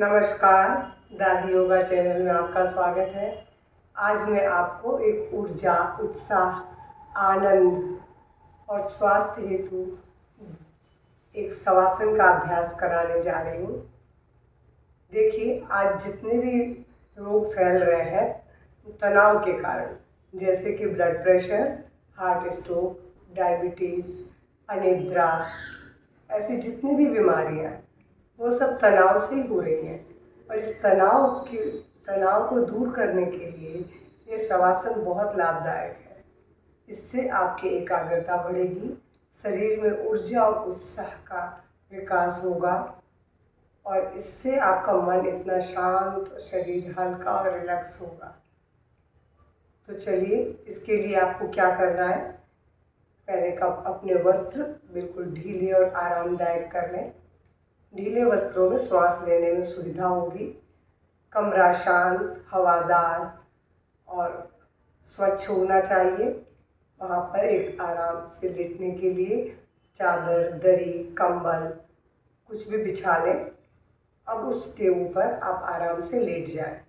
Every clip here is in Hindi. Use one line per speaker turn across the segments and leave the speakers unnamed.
नमस्कार। दादी योगा चैनल में आपका स्वागत है। आज मैं आपको एक ऊर्जा, उत्साह, आनंद और स्वास्थ्य हेतु एक शवासन का अभ्यास कराने जा रही हूँ। देखिए, आज जितने भी रोग फैल रहे हैं तनाव के कारण, जैसे कि blood pressure, heart stroke, diabetes, अनिद्रा, ऐसी जितनी भी बीमारियाँ वो सब तनाव से ही हो रही हैं। और इस तनाव को दूर करने के लिए ये शवासन बहुत लाभदायक है। इससे आपकी एकाग्रता बढ़ेगी, शरीर में ऊर्जा और उत्साह का विकास होगा और इससे आपका मन इतना शांत, शरीर हल्का और रिलैक्स होगा। तो चलिए, इसके लिए आपको क्या करना है। पहले अपने वस्त्र बिल्कुल ढीले और आरामदायक कर लें। ढीले वस्त्रों में श्वास लेने में सुविधा होगी। कमरा शांत, हवादार और स्वच्छ होना चाहिए। वहाँ पर एक आराम से लेटने के लिए चादर, दरी, कंबल कुछ भी बिछा लें। अब उसके ऊपर आप आराम से लेट जाएं।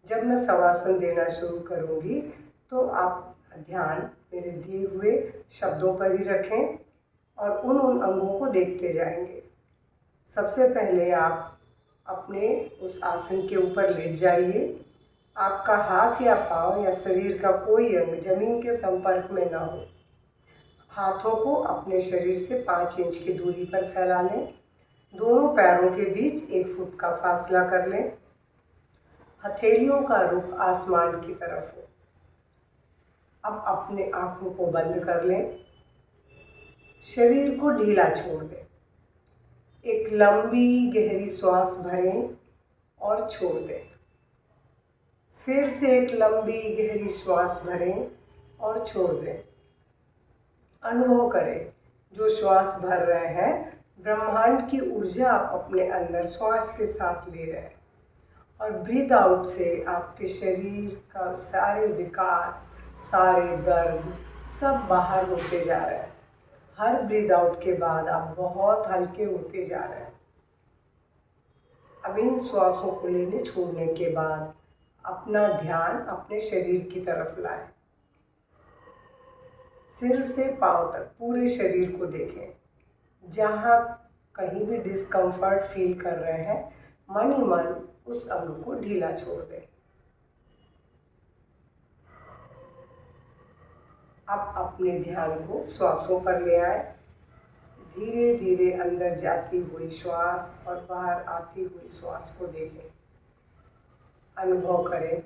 जब मैं शवासन देना शुरू करूँगी तो आप ध्यान मेरे दिए हुए शब्दों पर ही रखें और उन अंगों को देखते जाएंगे। सबसे पहले आप अपने उस आसन के ऊपर लेट जाइए। आपका हाथ या पाँव या शरीर का कोई अंग जमीन के संपर्क में ना हो। हाथों को अपने शरीर से 5 इंच की दूरी पर फैला लें। दोनों पैरों के बीच 1 फुट का फासला कर लें। हथेलियों का रुख आसमान की तरफ हो। अब अपने आँखों को बंद कर लें। शरीर को ढीला छोड़ दें। एक लंबी गहरी श्वास भरें और छोड़ दें। फिर से एक लंबी गहरी श्वास भरें और छोड़ दें। अनुभव करें, जो श्वास भर रहे हैं ब्रह्मांड की ऊर्जा आप अपने अंदर श्वास के साथ ले रहे हैं और ब्रीथ आउट से आपके शरीर का सारे विकार, सारे दर्द सब बाहर होते जा रहे हैं। हर ब्रीथ आउट के बाद आप बहुत हल्के होते जा रहे हैं। अब इन श्वासों को लेने छोड़ने के बाद अपना ध्यान अपने शरीर की तरफ लाएं। सिर से पांव तक पूरे शरीर को देखें। जहाँ कहीं भी डिस्कम्फर्ट फील कर रहे हैं, मन ही मन उस अंग को ढीला छोड़ दें। अब अपने ध्यान को श्वासों पर ले आए। धीरे धीरे अंदर जाती हुई श्वास और बाहर आती हुई श्वास को देखें। अनुभव करें,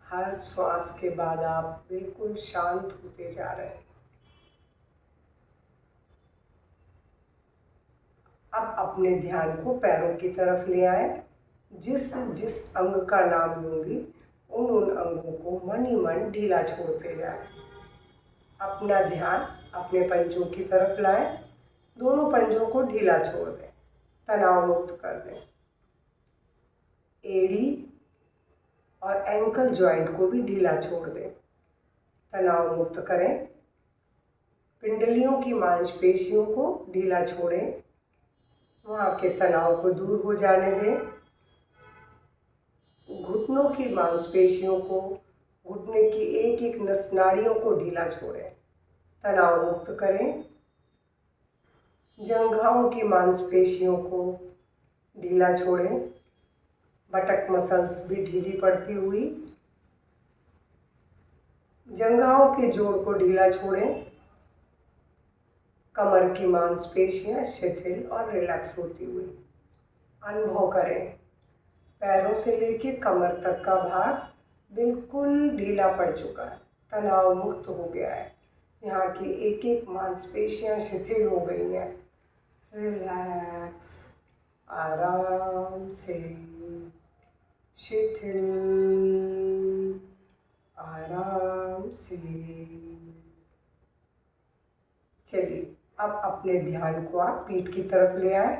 हर श्वास के बाद आप बिल्कुल शांत होते जा रहे हैं। अब अपने ध्यान को पैरों की तरफ ले आए। जिस जिस अंग का नाम लूँगी उन अंगों को मन ही मन ढीला छोड़ते जाएं। अपना ध्यान अपने पंजों की तरफ लाएं। दोनों पंजों को ढीला छोड़ दें, तनाव मुक्त कर दें। एड़ी और एंकल जॉइंट को भी ढीला छोड़ दें, तनाव मुक्त करें। पिंडलियों की मांसपेशियों को ढीला छोड़ें, वहाँ के तनाव को दूर हो जाने दें। घुटनों की मांसपेशियों को, घुटने की एक एक नस नाड़ियों को ढीला छोड़ें, तनाव मुक्त करें। जंघाओं की मांसपेशियों को ढीला छोड़ें। बटक मसल्स भी ढीली पड़ती हुई। जंघाओं के जोड़ को ढीला छोड़ें। कमर की मांसपेशियां शिथिल और रिलैक्स होती हुई। अनुभव करें, पैरों से लेके कमर तक का भाग बिल्कुल ढीला पड़ चुका है, तनाव मुक्त हो गया है। यहाँ की एक एक मांसपेशियां शिथिल हो गई हैं। रिलैक्स, आराम से, शिथिल, आराम से। चलिए, अब अपने ध्यान को आप पीठ की तरफ ले आए।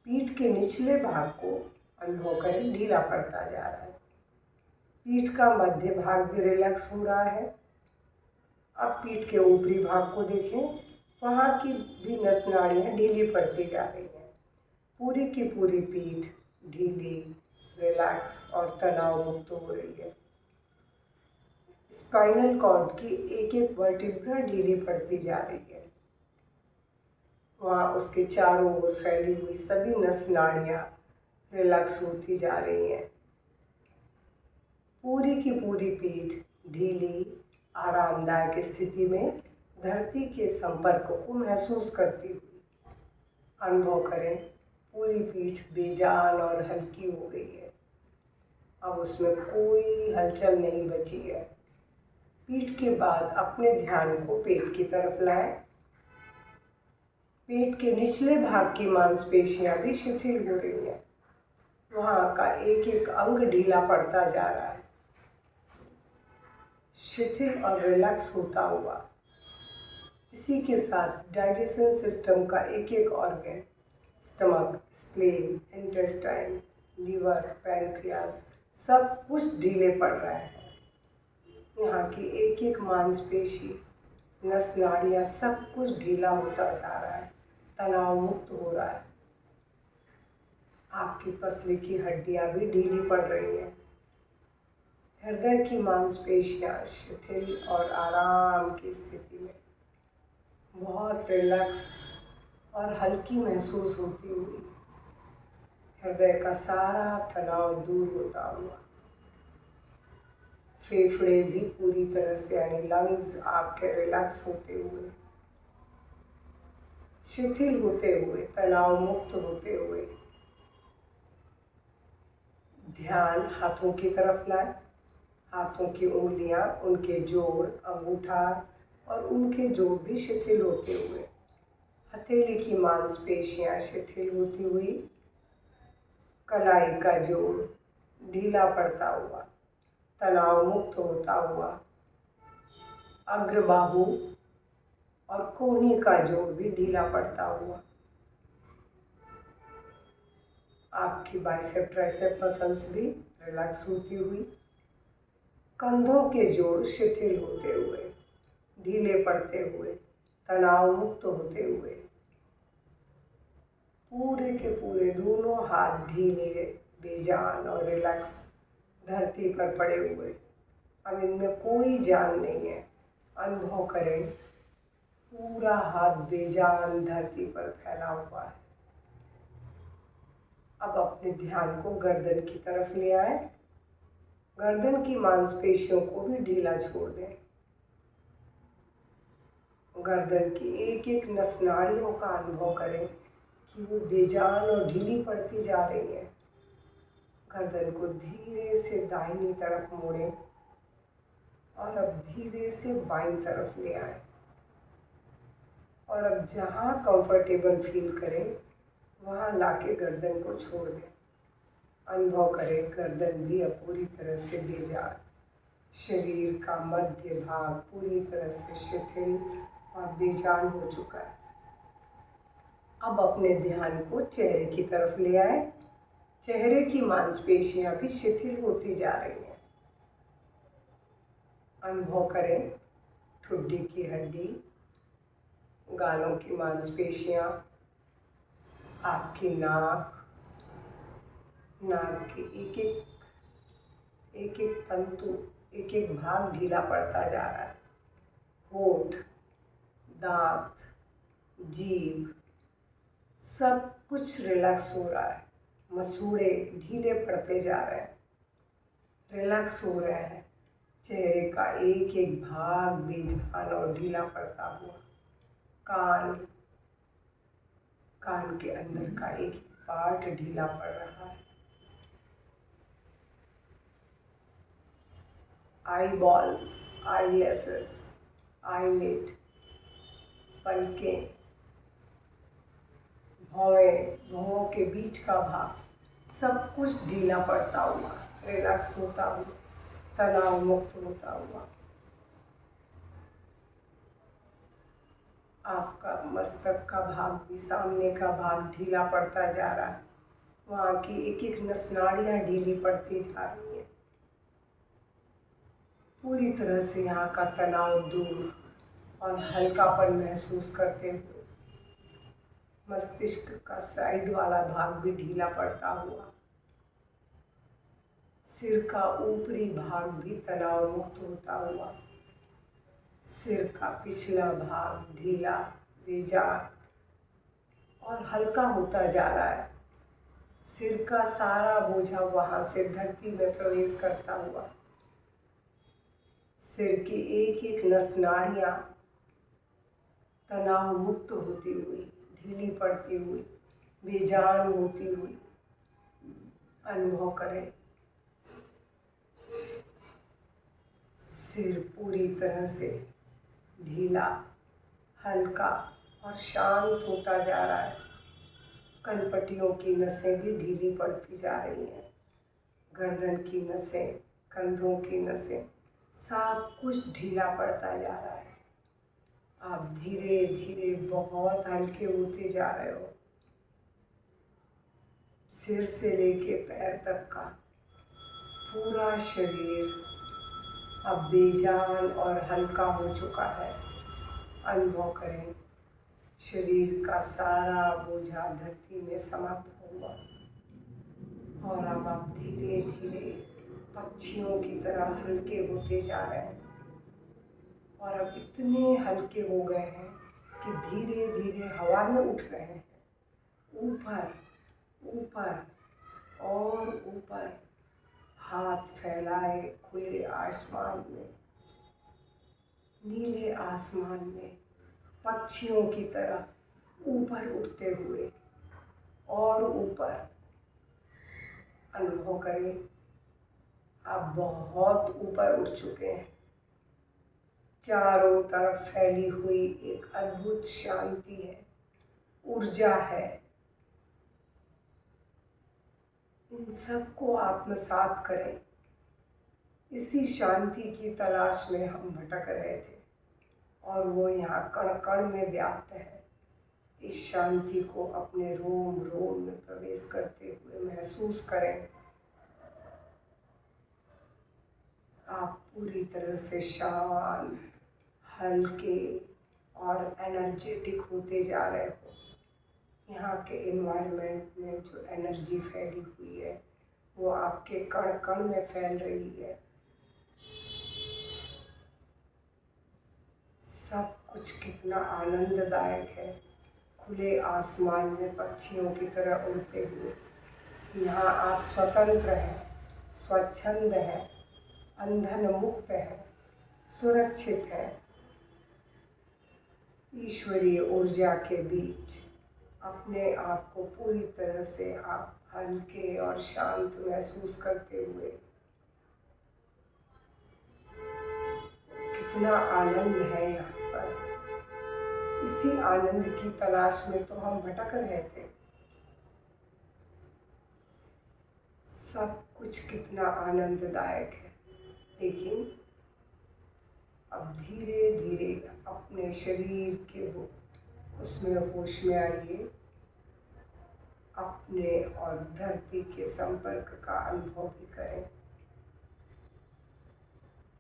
पीठ के निचले भाग को अनुभव करें, ढीला पड़ता जा रहा है। पीठ का मध्य भाग भी रिलैक्स हो रहा है। अब पीठ के ऊपरी भाग को देखें, वहाँ की भी नस नाड़ियाँ ढीली पड़ती जा रही हैं। पूरी की पूरी पीठ ढीली, रिलैक्स और तनाव मुक्त हो रही है। स्पाइनल कॉर्ड की एक एक वर्टिब्रा ढीली पड़ती जा रही है। वहाँ उसके चारों ओर फैली हुई सभी नस नाड़ियाँ रिलैक्स होती जा रही हैं। पूरी की पूरी पीठ ढीली, आरामदायक स्थिति में धरती के संपर्क को महसूस करती हुई अनुभव करें। पूरी पीठ बेजान और हल्की हो गई है। अब उसमें कोई हलचल नहीं बची है। पीठ के बाद अपने ध्यान को पेट की तरफ लाएं। पेट के निचले भाग की मांसपेशियां भी शिथिल हो रही हैं। वहाँ का एक एक अंग ढीला पड़ता जा रहा है, शिथिल और रिलैक्स होता हुआ। इसी के साथ डाइजेशन सिस्टम का एक एक organ, stomach, spleen, intestine, liver, pancreas, सब कुछ ढीले पड़ रहे हैं। यहाँ की एक एक मांसपेशी, नस नाड़ियाँ, सब कुछ ढीला होता जा रहा है, तनाव मुक्त हो रहा है। आपकी पसली की हड्डियाँ भी ढीली पड़ रही हैं। हृदय की मांसपेशियाँ शिथिल और आराम की स्थिति में बहुत रिलैक्स और हल्की महसूस होती हुई, हृदय का सारा तनाव दूर होता हुआ। फेफड़े भी पूरी तरह से, यानी लंग्स आपके रिलैक्स होते हुए, शिथिल होते हुए, तनाव मुक्त होते हुए। ध्यान हाथों की तरफ लाएं। हाथों की उंगलियां, उनके जोड़, अंगूठा और उनके जोड़ भी शिथिल होते हुए, हथेली की मांसपेशियां शिथिल होती हुई, कलाई का जोड़ ढीला पड़ता हुआ, तनाव मुक्त होता हुआ, अग्रबाहु और कोहनी का जोड़ भी ढीला पड़ता हुआ। आपकी बाइसेप ट्राइसेप मसल्स भी रिलैक्स होती हुई, कंधों के जोड़ शिथिल होते हुए, ढीले पड़ते हुए, तनाव मुक्त होते हुए। पूरे के पूरे दोनों हाथ ढीले, बेजान और रिलैक्स धरती पर पड़े हुए। अब इनमें कोई जान नहीं है। अनुभव करें, पूरा हाथ बेजान धरती पर फैला हुआ है। अब अपने ध्यान को गर्दन की तरफ ले आए। गर्दन की मांसपेशियों को भी ढीला छोड़ दें। गर्दन की एक एक नस नाड़ियों का अनुभव करें कि वो बेजान और ढीली पड़ती जा रही है। गर्दन को धीरे से दाहिनी तरफ मोड़ें और अब धीरे से बाईं तरफ ले आएं। और अब जहाँ कंफर्टेबल फील करें वहाँ लाके गर्दन को छोड़ दें। अनुभव करें, गर्दन भी अब पूरी तरह से बेजान, शरीर का मध्य भाग पूरी तरह से शिथिल और बेजान हो चुका है। अब अपने ध्यान को चेहरे की तरफ ले आए। चेहरे की मांसपेशियां भी शिथिल होती जा रही हैं। अनुभव करें, ठुड्डी की हड्डी, गालों की मांसपेशियां, आपकी नाक, नाक के एक एक तंतु, एक एक भाग ढीला पड़ता जा रहा है। होठ, दांत, जीभ, सब कुछ रिलैक्स हो रहा है। मसूड़े ढीले पड़ते जा रहे हैं, रिलैक्स हो रहे हैं। चेहरे का एक एक भाग बेजान और ढीला पड़ता हुआ। कान, कान के अंदर का एक एक पार्ट ढीला पड़ रहा है। आई बॉल्स, आई लेसेस, आईलिड, पलकें, भौएं, भौं के बीच का भाग, सब कुछ ढीला पड़ता हुआ, रिलैक्स होता हुआ, तनाव मुक्त होता हुआ। आपका मस्तक का भाग भी, सामने का भाग ढीला पड़ता जा रहा है। वहाँ की एक एक नस नाड़ियाँ ढीली पड़ती जा रही हैं। पूरी तरह से यहाँ का तनाव दूर और हल्कापन महसूस करते हुए मस्तिष्क का साइड वाला भाग भी ढीला पड़ता हुआ, सिर का ऊपरी भाग भी तनाव मुक्त होता हुआ, सिर का पिछला भाग ढीला, बेजान और हल्का होता जा रहा है। सिर का सारा बोझा वहाँ से धरती में प्रवेश करता हुआ, सिर की एक एक नस नाड़ियाँ तनाव मुक्त होती हुई, ढीली पड़ती हुई, बेजान होती हुई अनुभव करें। सिर पूरी तरह से ढीला, हल्का और शांत होता जा रहा है। कनपटियों की नसें भी ढीली पड़ती जा रही हैं। गर्दन की नसें, कंधों की नसें, सब कुछ ढीला पड़ता जा रहा है। आप धीरे धीरे बहुत हल्के होते जा रहे हो। सिर से लेके पैर तक का पूरा शरीर अब बेजान और हल्का हो चुका है। अनुभव करें, शरीर का सारा बोझा धरती में समाप्त हुआ और अब आप धीरे धीरे पक्षियों की तरह हल्के होते जा रहे हैं। और अब इतने हल्के हो गए हैं कि धीरे धीरे हवा में उठ रहे हैं, ऊपर ऊपर और ऊपर, हाथ फैलाए खुले आसमान में, नीले आसमान में पक्षियों की तरह ऊपर उठते हुए और ऊपर। अनुभव करें, आप बहुत ऊपर उठ चुके हैं। चारों तरफ फैली हुई एक अद्भुत शांति है, ऊर्जा है। इन सबको आत्मसात करें। इसी शांति की तलाश में हम भटक रहे थे और वो यहाँ कण कण में व्याप्त है। इस शांति को अपने रोम रोम में प्रवेश करते हुए महसूस करें। आप पूरी तरह से शांत, हल्के और एनर्जेटिक होते जा रहे हो। यहाँ के एनवायरनमेंट में जो एनर्जी फैली हुई है वो आपके कण कण में फैल रही है। सब कुछ कितना आनंददायक है। खुले आसमान में पक्षियों की तरह उड़ते हुए यहाँ आप स्वतंत्र हैं, स्वच्छंद हैं, अंधन मुक्त हैं, सुरक्षित हैं। ईश्वरीय ऊर्जा के बीच अपने आप को पूरी तरह से आप हल्के और शांत महसूस करते हुए, कितना आनंद है यहाँ पर। इसी आनंद की तलाश में तो हम भटक रहे थे। सब कुछ कितना आनंददायक है। लेकिन अब धीरे धीरे अपने शरीर के उसमें होश में आइए। अपने और धरती के संपर्क का अनुभव भी करें।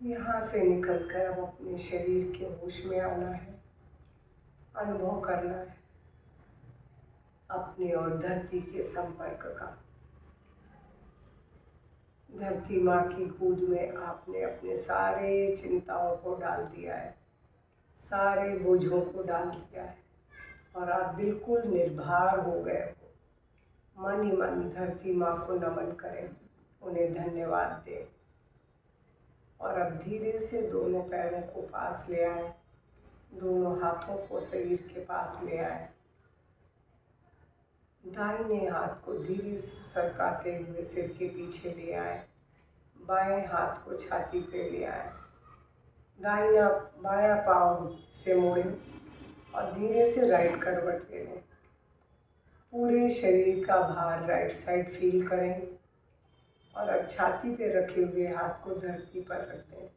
यहाँ से निकलकर अब अपने शरीर के होश में आना है, अनुभव करना है अपने और धरती के संपर्क का। धरती माँ की गोद में आपने अपने सारे चिंताओं को डाल दिया है, सारे बोझों को डाल दिया है और आप बिल्कुल निर्भर हो गए हो। मन ही मन धरती माँ को नमन करें, उन्हें धन्यवाद दें और अब धीरे से दोनों पैरों को पास ले आए, दोनों हाथों को शरीर के पास ले आए। दाहिने हाथ को धीरे से सरकाते हुए सिर के पीछे ले आए, बाएं हाथ को छाती पे ले आए, दाहिना बायां पाँव से मोड़ें और धीरे से राइट करवट ले लें। पूरे शरीर का भार राइट साइड फील करें और अब छाती पे रखे हुए हाथ को धरती पर रख दें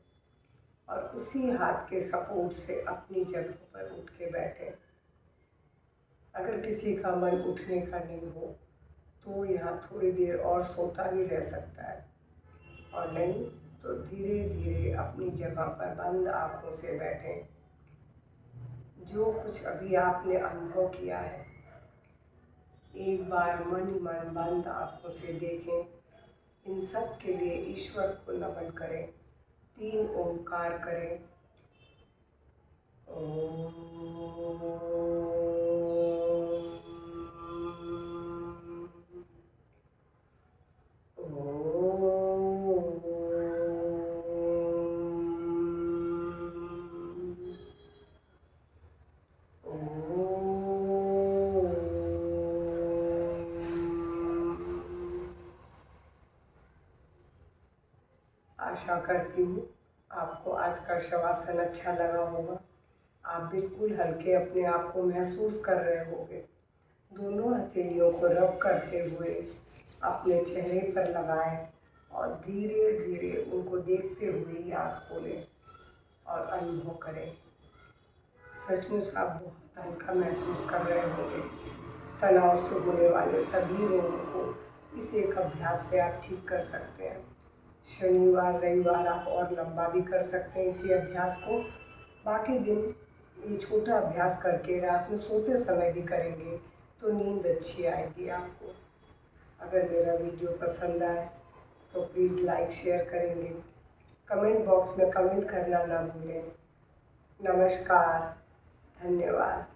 और उसी हाथ के सपोर्ट से अपनी जगह पर उठ के बैठें। अगर किसी का मन उठने का नहीं हो तो यहाँ थोड़ी देर और सोता भी रह सकता है और नहीं तो धीरे धीरे अपनी जगह पर बंद आँखों से बैठें। जो कुछ अभी आपने अनुभव किया है एक बार मन ही मन बंद आँखों से देखें। इन सब के लिए ईश्वर को नमन करें। 3 ओंकार करें। आशा करती हूँ आपको आज का शवासन अच्छा लगा होगा। आप बिल्कुल हल्के अपने आप को महसूस कर रहे होंगे। दोनों हथेलियों को रब करते हुए अपने चेहरे पर लगाएं और धीरे धीरे उनको देखते हुए ही आँख खोलें और अनुभव करें। सचमुच आप बहुत हल्का महसूस कर रहे होंगे। तनाव से होने वाले सभी रोगों को इस एक अभ्यास से आप ठीक कर सकते हैं। शनिवार रविवार आप और लंबा भी कर सकते हैं इसी अभ्यास को। बाकी दिन ये छोटा अभ्यास करके रात में सोते समय भी करेंगे तो नींद अच्छी आएगी आपको। अगर मेरा वीडियो पसंद आए तो प्लीज़ लाइक शेयर करेंगे। कमेंट बॉक्स में कमेंट करना ना भूलें। नमस्कार, धन्यवाद।